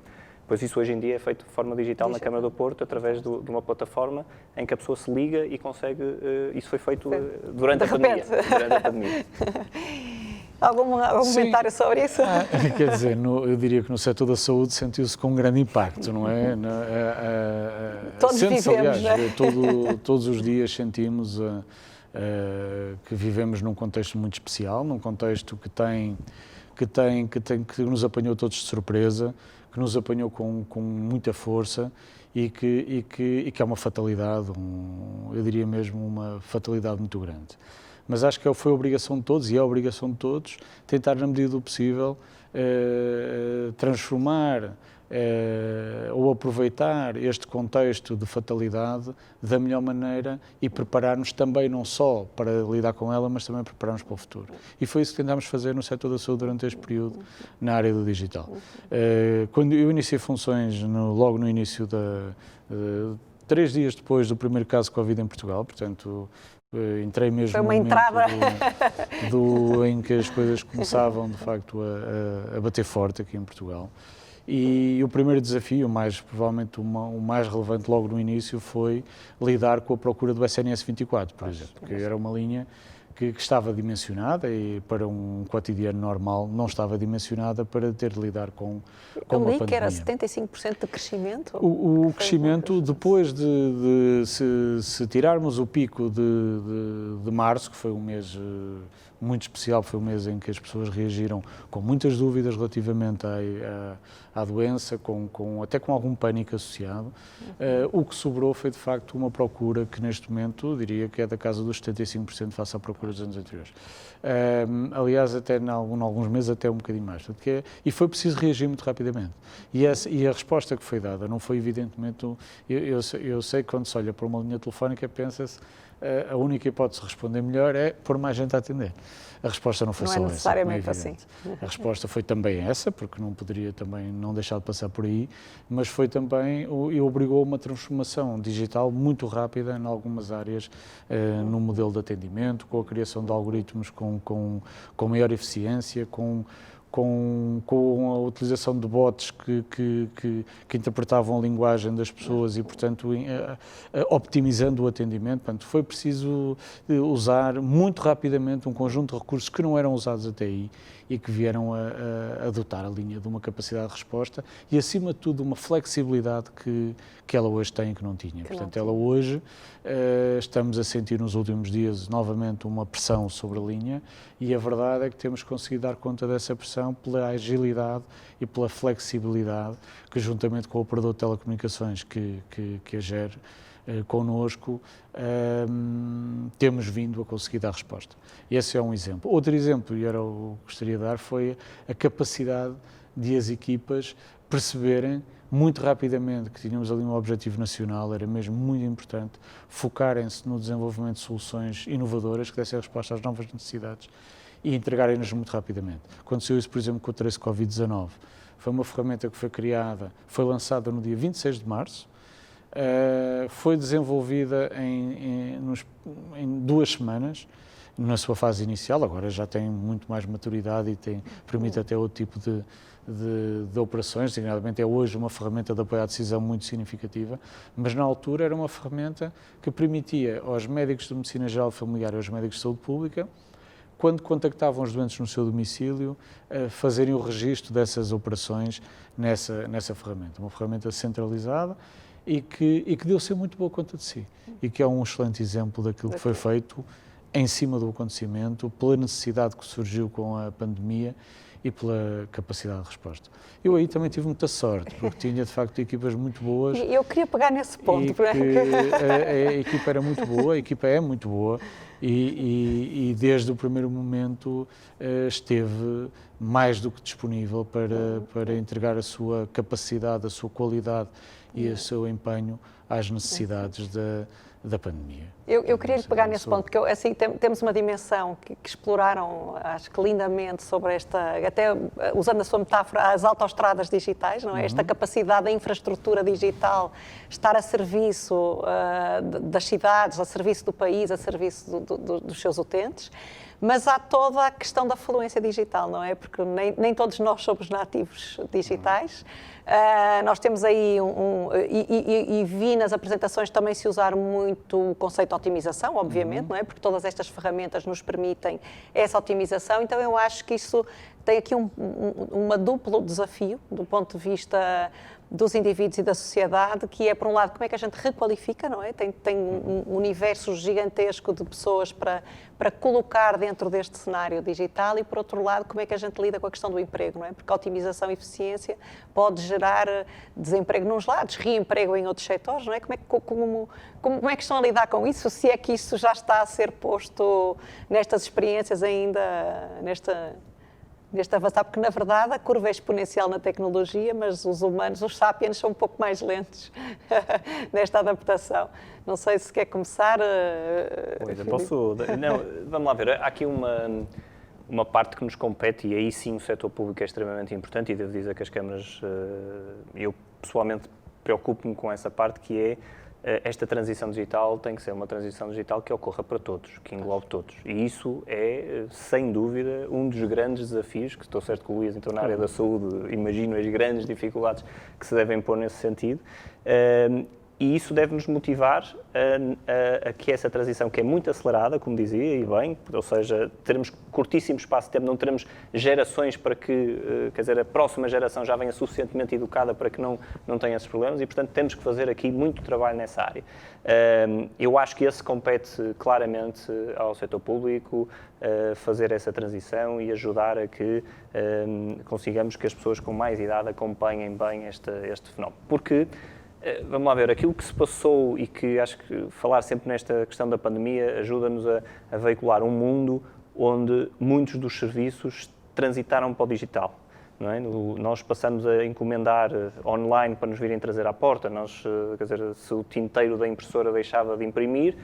Pois isso hoje em dia é feito de forma digital na Câmara do Porto, através de uma plataforma em que a pessoa se liga e consegue... Isso foi feito durante a pandemia. Algum comentário sobre isso? Quer dizer, eu diria que no setor da saúde sentiu-se com um grande impacto, não é? Todos vivemos, aliás, né? Todos os dias sentimos que vivemos num contexto muito especial, num contexto que nos apanhou todos de surpresa, que nos apanhou com muita força e que é uma fatalidade, eu diria mesmo uma fatalidade muito grande. Mas acho que foi a obrigação de todos, e é a obrigação de todos, tentar, na medida do possível, transformar ou aproveitar este contexto de fatalidade da melhor maneira e preparar-nos também não só para lidar com ela, mas também preparar-nos para o futuro. E foi isso que tentámos fazer no setor da saúde durante este período, na área do digital. Quando eu iniciei funções logo no início 3 dias depois do primeiro caso de Covid em Portugal, portanto, entrei mesmo foi uma entrada em que as coisas começavam, de facto, a bater forte aqui em Portugal. E o primeiro desafio, provavelmente o mais relevante logo no início, foi lidar com a procura do SNS 24, por exemplo, que era uma linha que estava dimensionada e para um cotidiano normal não estava dimensionada para ter de lidar com uma pandemia. Eu li que era 75% de crescimento. O crescimento, depois de se tirarmos o pico de março, que foi um mês muito especial, foi um mês em que as pessoas reagiram com muitas dúvidas relativamente à doença, até com algum pânico associado. O que sobrou foi, de facto, uma procura que, neste momento, diria que é da casa dos 75% face à procura dos anos anteriores. Aliás, até em alguns meses, até um bocadinho mais. E foi preciso reagir muito rapidamente. E a resposta que foi dada não foi, evidentemente, eu sei que quando se olha para uma linha telefónica, pensa-se a única hipótese de responder melhor é pôr mais gente a atender. A resposta não foi só essa. Não é necessariamente assim. A resposta foi também essa, porque não poderia também não deixar de passar por aí, mas foi também e obrigou a uma transformação digital muito rápida em algumas áreas no modelo de atendimento, com a criação de algoritmos com maior eficiência, com a utilização de bots que interpretavam a linguagem das pessoas e, portanto, optimizando o atendimento. Portanto, foi preciso usar muito rapidamente um conjunto de recursos que não eram usados até aí e que vieram a dotar a linha de uma capacidade de resposta e, acima de tudo, uma flexibilidade que ela hoje tem e que não tinha. Portanto, ela hoje, estamos a sentir nos últimos dias novamente uma pressão sobre a linha e a verdade é que temos conseguido dar conta dessa pressão pela agilidade e pela flexibilidade que, juntamente com o operador de telecomunicações que a gere connosco, temos vindo a conseguir dar resposta. Esse é um exemplo. Outro exemplo, e era o que gostaria de dar, foi a capacidade de as equipas perceberem muito rapidamente que tínhamos ali um objetivo nacional, era mesmo muito importante focarem-se no desenvolvimento de soluções inovadoras que dessem resposta às novas necessidades e entregarem-nos muito rapidamente. Aconteceu isso, por exemplo, com o Trace Covid-19. Foi uma ferramenta que foi criada, foi lançada no dia 26 de março, foi desenvolvida em 2 semanas, na sua fase inicial, agora já tem muito mais maturidade e permite até outro tipo de operações, designadamente é hoje uma ferramenta de apoio à decisão muito significativa, mas na altura era uma ferramenta que permitia aos médicos de medicina geral familiar e aos médicos de saúde pública, quando contactavam os doentes no seu domicílio, fazerem o registro dessas operações nessa ferramenta. Uma ferramenta centralizada e que deu ser muito boa conta de si e que é um excelente exemplo daquilo que foi feito em cima do acontecimento, pela necessidade que surgiu com a pandemia e pela capacidade de resposta. Eu aí também tive muita sorte, porque tinha de facto equipas muito boas. Eu queria pegar nesse ponto. A equipa era muito boa, a equipa é muito boa e desde o primeiro momento esteve mais do que disponível para entregar a sua capacidade, a sua qualidade e o seu empenho às necessidades da pandemia. Eu queria lhe pegar nesse ponto, porque assim, temos uma dimensão que exploraram, acho que lindamente, sobre até usando a sua metáfora, as autoestradas digitais, não é? Esta capacidade da infraestrutura digital estar a serviço das cidades, a serviço do país, a serviço dos seus utentes. Mas há toda a questão da fluência digital, não é? Porque nem todos nós somos nativos digitais. Nós temos aí e vi nas apresentações também se usar muito o conceito de otimização, obviamente, não é? Porque todas estas ferramentas nos permitem essa otimização. Então eu acho que isso tem aqui um duplo desafio do ponto de vista dos indivíduos e da sociedade, que é, por um lado, como é que a gente requalifica, não é? Tem um universo gigantesco de pessoas para colocar dentro deste cenário digital e, por outro lado, como é que a gente lida com a questão do emprego, não é? Porque a otimização e eficiência pode gerar desemprego nos lados, reemprego em outros setores, não é? Como é que estão a lidar com isso? Se é que isso já está a ser posto nestas experiências ainda, neste avançar, porque na verdade a curva é exponencial na tecnologia, mas os humanos, os sapiens, são um pouco mais lentos nesta adaptação. Não sei se quer começar. Posso? Não, vamos lá ver. Há aqui uma parte que nos compete e aí sim o setor público é extremamente importante e devo dizer que as câmaras, eu pessoalmente preocupo-me com essa parte que é esta transição digital tem que ser uma transição digital que ocorra para todos, que englobe todos. E isso é, sem dúvida, um dos grandes desafios, que estou certo que o Luís, então, na área da saúde, imagino as grandes dificuldades que se devem pôr nesse sentido. E isso deve-nos motivar a que essa transição, que é muito acelerada, como dizia, e bem, ou seja, teremos curtíssimo espaço de tempo, não teremos gerações para que, quer dizer, a próxima geração já venha suficientemente educada para que não tenha esses problemas e, portanto, temos que fazer aqui muito trabalho nessa área. Eu acho que esse compete claramente ao setor público, fazer essa transição e ajudar a que consigamos que as pessoas com mais idade acompanhem bem este fenómeno. Porque vamos lá ver, aquilo que se passou e que acho que falar sempre nesta questão da pandemia ajuda-nos a veicular um mundo onde muitos dos serviços transitaram para o digital. Não é? Nós passamos a encomendar online para nos virem trazer à porta. Quer dizer, se o tinteiro da impressora deixava de imprimir,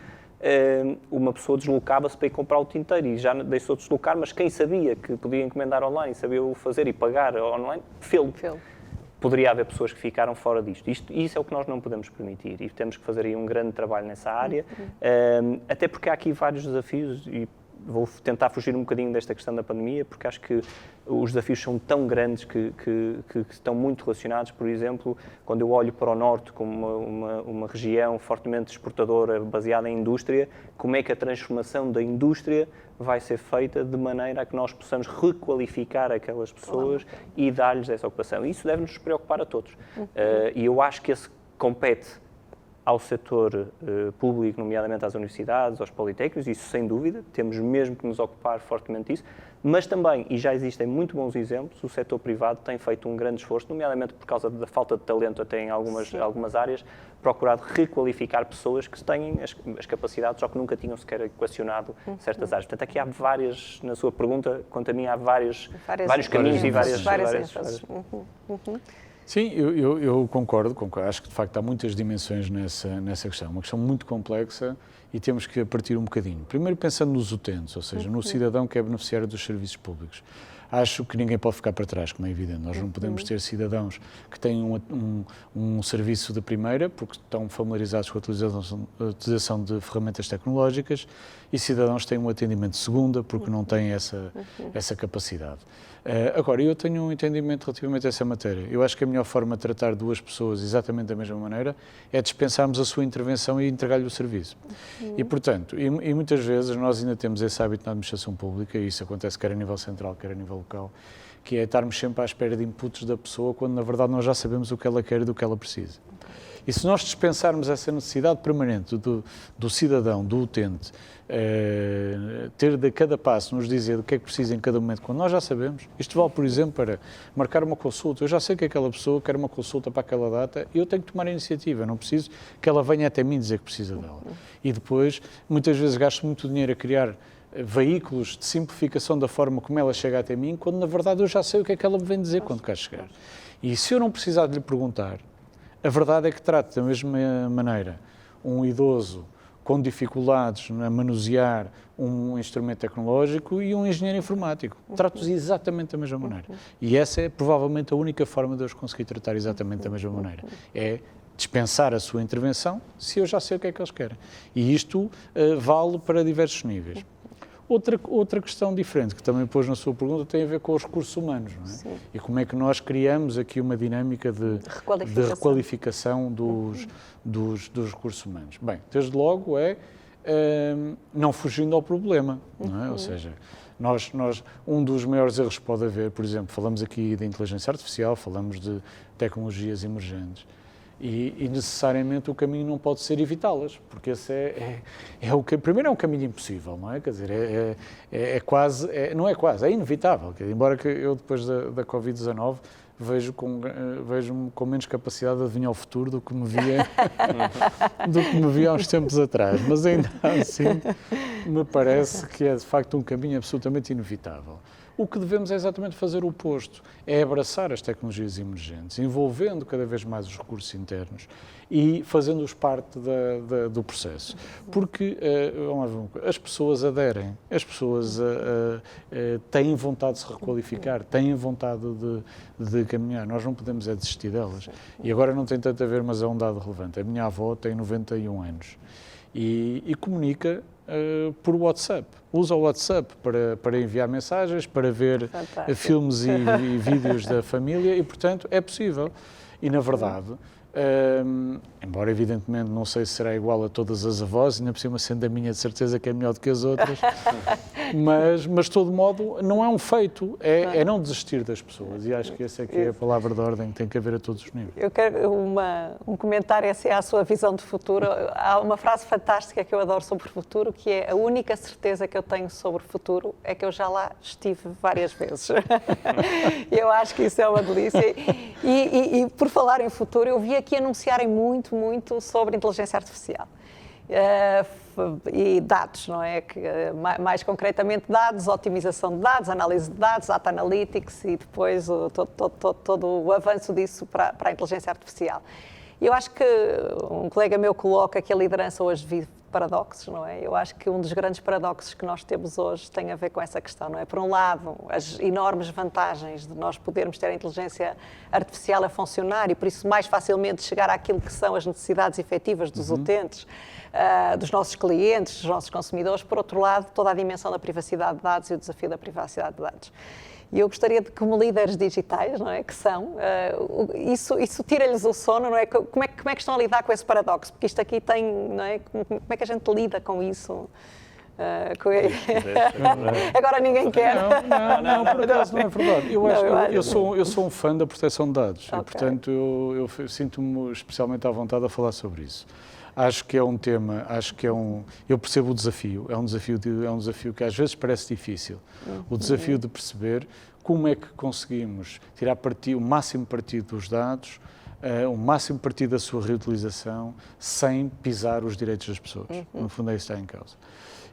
uma pessoa deslocava-se para ir comprar o tinteiro e já deixou de deslocar, mas quem sabia que podia encomendar online, sabia o fazer e pagar online, fê-lo. Poderia haver pessoas que ficaram fora disto. Isso é o que nós não podemos permitir e temos que fazer aí um grande trabalho nessa área, até porque há aqui vários desafios e vou tentar fugir um bocadinho desta questão da pandemia, porque acho que os desafios são tão grandes que estão muito relacionados. Por exemplo, quando eu olho para o Norte como uma região fortemente exportadora, baseada em indústria, como é que a transformação da indústria vai ser feita de maneira a que nós possamos requalificar aquelas pessoas e dar-lhes essa ocupação. E isso deve nos preocupar a todos. E eu acho que esse compete ao setor público, nomeadamente às universidades, aos politécnicos, isso sem dúvida, temos mesmo que nos ocupar fortemente disso, mas também, e já existem muito bons exemplos, o setor privado tem feito um grande esforço, nomeadamente por causa da falta de talento até em algumas áreas, procurado requalificar pessoas que têm as capacidades, só que nunca tinham sequer equacionado certas áreas. Portanto, aqui há várias, na sua pergunta, quanto a mim, há vários caminhos e várias Sim, eu concordo, acho que de facto há muitas dimensões nessa questão, uma questão muito complexa e temos que partir um bocadinho. Primeiro pensando nos utentes, ou seja, no cidadão que é beneficiário dos serviços públicos. Acho que ninguém pode ficar para trás, como é evidente. Nós não podemos ter cidadãos que têm um serviço de primeira, porque estão familiarizados com a utilização de ferramentas tecnológicas, e cidadãos que têm um atendimento de segunda, porque não têm essa capacidade. Agora, eu tenho um entendimento relativamente a essa matéria. Eu acho que a melhor forma de tratar duas pessoas exatamente da mesma maneira é dispensarmos a sua intervenção e entregar-lhe o serviço. E, portanto, e muitas vezes nós ainda temos esse hábito na administração pública, e isso acontece quer a nível central, quer a nível local, que é estarmos sempre à espera de inputs da pessoa, quando na verdade nós já sabemos o que ela quer e do que ela precisa. E se nós dispensarmos essa necessidade permanente do cidadão, do utente, ter de cada passo nos dizer o que é que precisa em cada momento, quando nós já sabemos, isto vale, por exemplo, para marcar uma consulta. Eu já sei que aquela pessoa quer uma consulta para aquela data e eu tenho que tomar a iniciativa, não preciso que ela venha até mim dizer que precisa dela. E depois, muitas vezes gasto muito dinheiro a criar veículos de simplificação da forma como ela chega até mim, quando na verdade eu já sei o que é que ela me vem dizer quando cá chegar. E se eu não precisar de lhe perguntar, a verdade é que trato da mesma maneira um idoso com dificuldades a manusear um instrumento tecnológico e um engenheiro informático. Trato-os exatamente da mesma maneira. E essa é provavelmente a única forma de eu os conseguir tratar exatamente da mesma maneira. É dispensar a sua intervenção se eu já sei o que é que eles querem. E isto vale para diversos níveis. Outra questão diferente, que também pôs na sua pergunta, tem a ver com os recursos humanos, não é? Sim. E como é que nós criamos aqui uma dinâmica de requalificação dos recursos humanos. Bem, desde logo não fugindo ao problema, não é? Ou seja, um dos maiores erros que pode haver, por exemplo, falamos aqui de inteligência artificial, falamos de tecnologias emergentes, e necessariamente o caminho não pode ser evitá-las, porque esse primeiro é um caminho impossível, não é? Quer dizer, não é quase, é inevitável. Embora que eu depois da Covid-19 vejo-me com menos capacidade de adivinhar o futuro do que me via há uns tempos atrás, mas ainda assim me parece que é de facto um caminho absolutamente inevitável. O que devemos é exatamente fazer o oposto, é abraçar as tecnologias emergentes, envolvendo cada vez mais os recursos internos e fazendo-os parte do processo. Porque, as pessoas aderem, as pessoas têm vontade de se requalificar, têm vontade de caminhar, nós não podemos desistir delas. E agora não tem tanto a ver, mas é um dado relevante. A minha avó tem 91 anos e comunica por WhatsApp. Usa o WhatsApp para enviar mensagens, para ver filmes e vídeos da família e, portanto, é possível. E, na verdade, embora evidentemente não sei se será igual a todas as avós, ainda por cima sendo a minha de certeza que é melhor do que as outras, mas de todo modo não é um feito, é não desistir das pessoas, e acho que essa é que é a palavra de ordem que tem que haver a todos os níveis. Eu quero um comentário assim à sua visão de futuro. Há uma frase fantástica que eu adoro sobre o futuro, que é: a única certeza que eu tenho sobre o futuro é que eu já lá estive várias vezes. Eu acho que isso é uma delícia. E por falar em futuro, eu vi aqui anunciarem muito sobre inteligência artificial. E dados, não é? Mais concretamente dados, otimização de dados, análise de dados, data analytics e depois todo o avanço disso para a inteligência artificial. Eu acho que um colega meu coloca que a liderança hoje vive paradoxos, não é? Eu acho que um dos grandes paradoxos que nós temos hoje tem a ver com essa questão, não é? Por um lado, as enormes vantagens de nós podermos ter a inteligência artificial a funcionar e, por isso, mais facilmente chegar àquilo que são as necessidades efetivas dos utentes, dos nossos clientes, dos nossos consumidores. Por outro lado, toda a dimensão da privacidade de dados e o desafio da privacidade de dados. E eu gostaria de, como líderes digitais, não é, que são, isso tira-lhes o sono, não é? Como é que estão a lidar com esse paradoxo? Porque isto aqui tem, não é? Como é que a gente lida com isso? Agora ninguém quer. Não, por acaso não é verdade. Eu sou um fã da proteção de dados e, portanto, eu sinto-me especialmente à vontade a falar sobre isso. Acho que é um tema, eu percebo o desafio, é um desafio que às vezes parece difícil. O desafio de perceber como é que conseguimos tirar o máximo partido dos dados, o máximo partido da sua reutilização, sem pisar os direitos das pessoas. No fundo é isso que está em causa.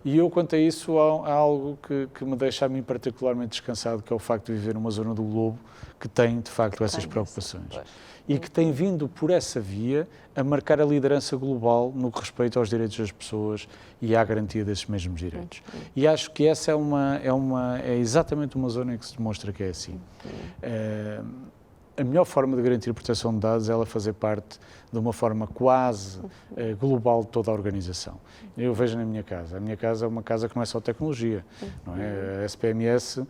E eu, quanto a isso, há algo que me deixa a mim particularmente descansado, que é o facto de viver numa zona do globo que tem, de facto, essas preocupações. E que tem vindo por essa via a marcar a liderança global no que respeita aos direitos das pessoas e à garantia desses mesmos direitos. E acho que essa é exatamente uma zona em que se demonstra que é assim. A melhor forma de garantir a proteção de dados é ela fazer parte de uma forma quase global de toda a organização. Eu vejo na minha casa. A minha casa é uma casa que não é só tecnologia. Não é? A SPMS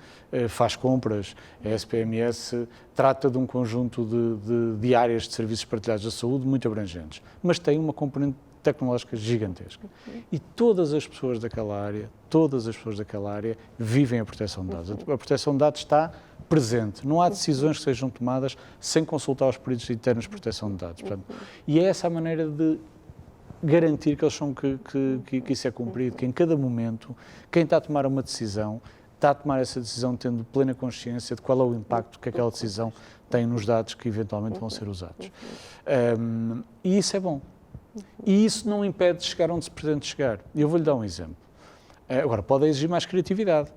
faz compras, a SPMS trata de um conjunto de áreas de serviços partilhados da saúde muito abrangentes, mas tem uma componente tecnológica gigantesca. E todas as pessoas daquela área vivem a proteção de dados. A proteção de dados está presente. Não há decisões que sejam tomadas sem consultar os períodos internos de proteção de dados. Portanto, e é essa a maneira de garantir que isso é cumprido, que em cada momento, quem está a tomar uma decisão, está a tomar essa decisão tendo plena consciência de qual é o impacto que aquela decisão tem nos dados que eventualmente vão ser usados. E isso é bom. E isso não impede de chegar onde se pretende chegar. Eu vou-lhe dar um exemplo. Agora, pode exigir mais criatividade.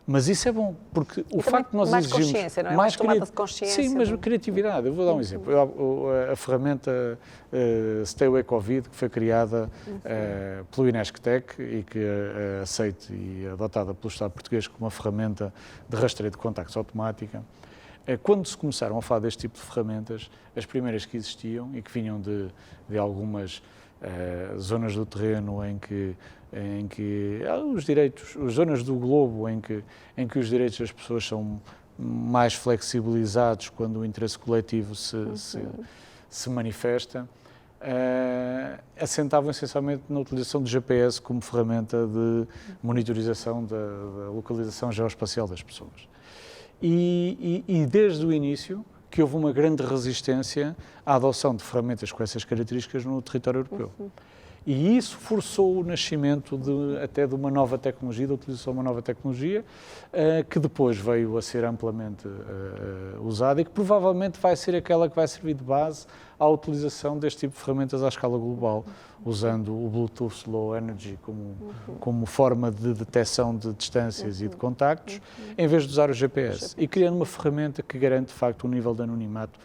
Mas isso é bom, porque o facto de nós exigirmos... Mais consciência, não é? Mais tomada de consciência. Sim, mas criatividade. Eu vou dar um exemplo. A ferramenta Stay Away Covid, que foi criada pelo Inesctec e que é aceita e adotada pelo Estado português como uma ferramenta de rastreio de contactos automática. Quando se começaram a falar deste tipo de ferramentas, as primeiras que existiam e que vinham de algumas zonas do terreno em que os direitos, as zonas do globo em que os direitos das pessoas são mais flexibilizados quando o interesse coletivo se manifesta, assentavam essencialmente na utilização do GPS como ferramenta de monitorização da localização geoespacial das pessoas. E desde o início que houve uma grande resistência à adoção de ferramentas com essas características no território europeu. E isso forçou o nascimento até de uma nova tecnologia, da utilização de uma nova tecnologia, que depois veio a ser amplamente usada e que provavelmente vai ser aquela que vai servir de base à utilização deste tipo de ferramentas à escala global, usando o Bluetooth Low Energy como forma de detecção de distâncias e de contactos, em vez de usar o GPS. E criando uma ferramenta que garante, de facto, um nível de anonimato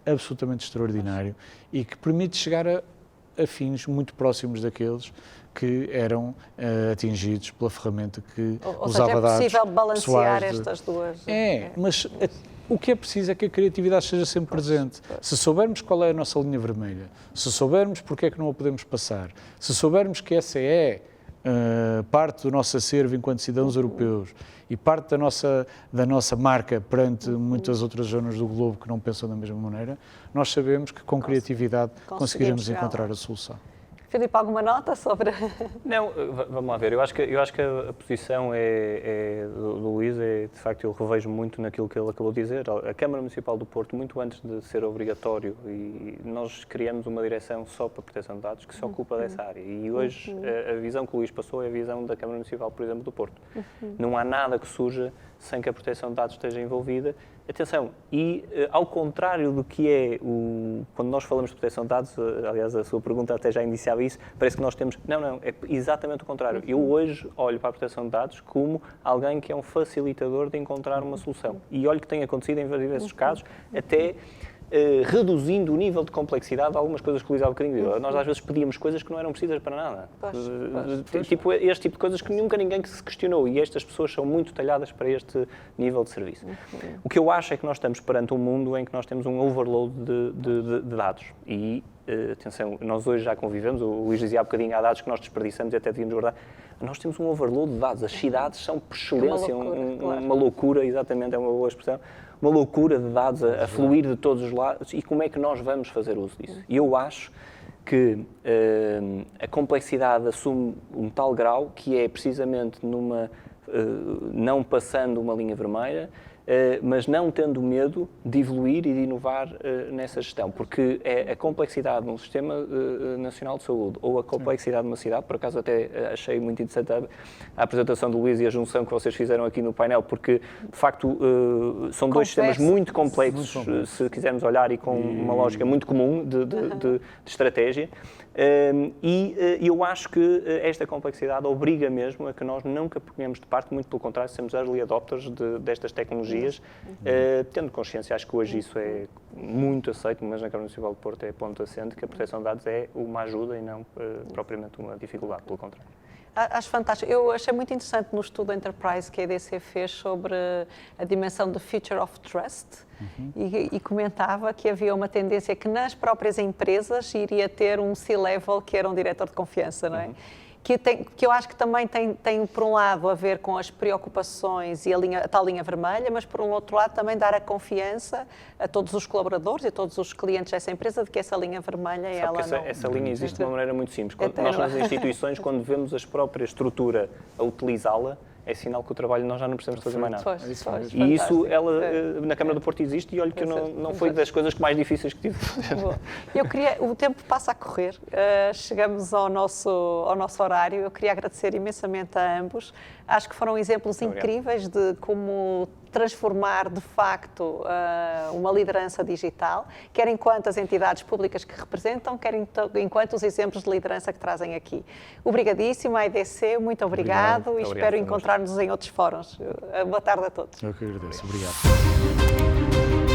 absolutamente extraordinário e que permite chegar a fins muito próximos daqueles que eram atingidos pela ferramenta que usava dados. Ou seja, é possível balancear estas duas. Mas o que é preciso é que a criatividade esteja sempre presente. Se soubermos qual é a nossa linha vermelha, se soubermos porque é que não a podemos passar, se soubermos que essa é parte do nosso acervo enquanto cidadãos europeus e parte da nossa marca perante muitas outras zonas do globo que não pensam da mesma maneira, nós sabemos que com criatividade conseguiremos encontrar a solução. Filipe, alguma nota sobre... Não, vamos lá ver. Eu acho que a posição do Luís é, de facto, eu revejo muito naquilo que ele acabou de dizer. A Câmara Municipal do Porto, muito antes de ser obrigatório, e nós criamos uma direção só para a proteção de dados que se ocupa dessa área. E hoje a visão que o Luís passou é a visão da Câmara Municipal, por exemplo, do Porto. Não há nada que surja sem que a proteção de dados esteja envolvida. Atenção, e ao contrário do que é quando nós falamos de proteção de dados, aliás, a sua pergunta até já iniciava isso, parece que nós temos... Não, é exatamente o contrário. Eu hoje olho para a proteção de dados como alguém que é um facilitador de encontrar uma solução. E olho que tem acontecido em diversos casos, até reduzindo o nível de complexidade de algumas coisas que o Luís há bocadinho disse. Nós às vezes pedíamos coisas que não eram precisas para nada. Tipo este tipo de coisas que nunca ninguém se questionou, e estas pessoas são muito talhadas para este nível de serviço. O que eu acho é que nós estamos perante um mundo em que nós temos um overload de dados. E, atenção, nós hoje já convivemos, o Luís dizia há bocadinho, há dados que nós desperdiçamos e até devíamos guardar. Nós temos um overload de dados. As cidades são, por excelência, uma loucura, exatamente, é uma boa expressão, uma loucura de dados a fluir de todos os lados. E como é que nós vamos fazer uso disso? E eu acho que a complexidade assume um tal grau que é precisamente não passando uma linha vermelha, mas não tendo medo de evoluir e de inovar nessa gestão, porque é a complexidade de um sistema nacional de saúde ou a complexidade de uma cidade, por acaso até achei muito interessante a apresentação do Luís e a junção que vocês fizeram aqui no painel, porque de facto são dois sistemas muito complexos, se quisermos olhar, e com uma lógica muito comum de estratégia. E eu acho que esta complexidade obriga mesmo a que nós nunca ponhamos de parte, muito pelo contrário, sermos early adopters destas tecnologias, tendo consciência, acho que hoje isso é muito aceito, mas na Câmara Municipal de Porto é ponto assente, que a proteção de dados é uma ajuda e não propriamente uma dificuldade, pelo contrário. Acho fantástico. Eu achei muito interessante no estudo Enterprise que a EDC fez sobre a dimensão do Future of Trust e comentava que havia uma tendência que nas próprias empresas iria ter um C-level que era um diretor de confiança, não é? Que eu acho que também tem, por um lado, a ver com as preocupações e a tal linha vermelha, mas, por um outro lado, também dar a confiança a todos os colaboradores e a todos os clientes dessa empresa de que essa linha vermelha, essa linha existe de uma maneira muito simples. Nós, nas instituições, quando vemos a própria estrutura a utilizá-la, é sinal que o trabalho nós já não precisamos fazer mais nada. E isso, na Câmara do Porto existe, e olho que não foi das coisas mais difíceis que tive de fazer. O tempo passa a correr, chegamos ao nosso horário. Eu queria agradecer imensamente a ambos. Acho que foram exemplos incríveis de como transformar, de facto, uma liderança digital, quer enquanto as entidades públicas que representam, quer enquanto os exemplos de liderança que trazem aqui. Obrigadíssimo à EDC, muito obrigado e espero encontrar-nos em outros fóruns. Boa tarde a todos. Eu que agradeço. Obrigado.